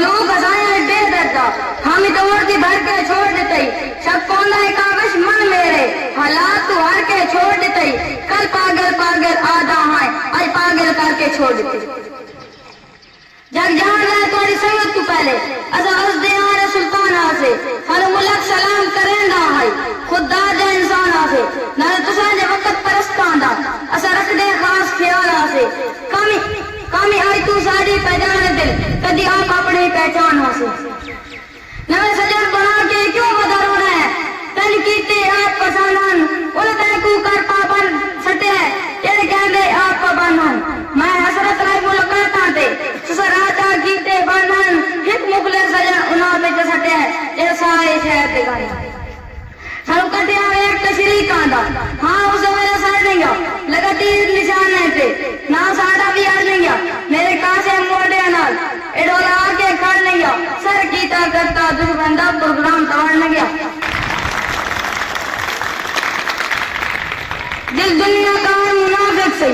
مخلوق ہسائیں بے دردا ہم توڑ دی بھر کے چھوڑ دیتے شب کون ہے کاوش من میرے حالات تو ہر کے چھوڑ دیتے کل پاگل پاگل آدھا ہے آج پاگل کر کے چھوڑ دیتے جگ جہان ہے تھوڑی سنگت تو پہلے ازا از دیار سلطان آسے ہر ملک سلام کریں نہ ہے خدا جا انسان آسے نہ تسان جے وقت پرستان دا اسا رکھ دے خاص خیال آسے کامی آئی تو ساری پہچان دل کدی آپ اپنی پہچان آسے نوے سجن بنا کے کیوں بدرونا ہے تن کیتے آپ پسانان ان تن کو کر پاپن سٹے ہے یہ کہندے آپ پابانان میں حسرت رائے ملکاتاں تے سسراتا کیتے بانان ہک مغلر سجن انہاں پہ سٹے ہے یہ سارے شہر دے گانے سارو کٹیا ایک تشریح آندا ہاں اس وجہ سڑ نہیں گیا لگا تیر نشان ہے تے نہ ساڑا بھی آڑ نہیں گیا میرے کاسے موڑے نال ایڈولا آکے کھڑ نہیں گیا سر کیتا کرتا دشمندہ پروگرام توڑ نہ گیا دل دنیا کا منافق سے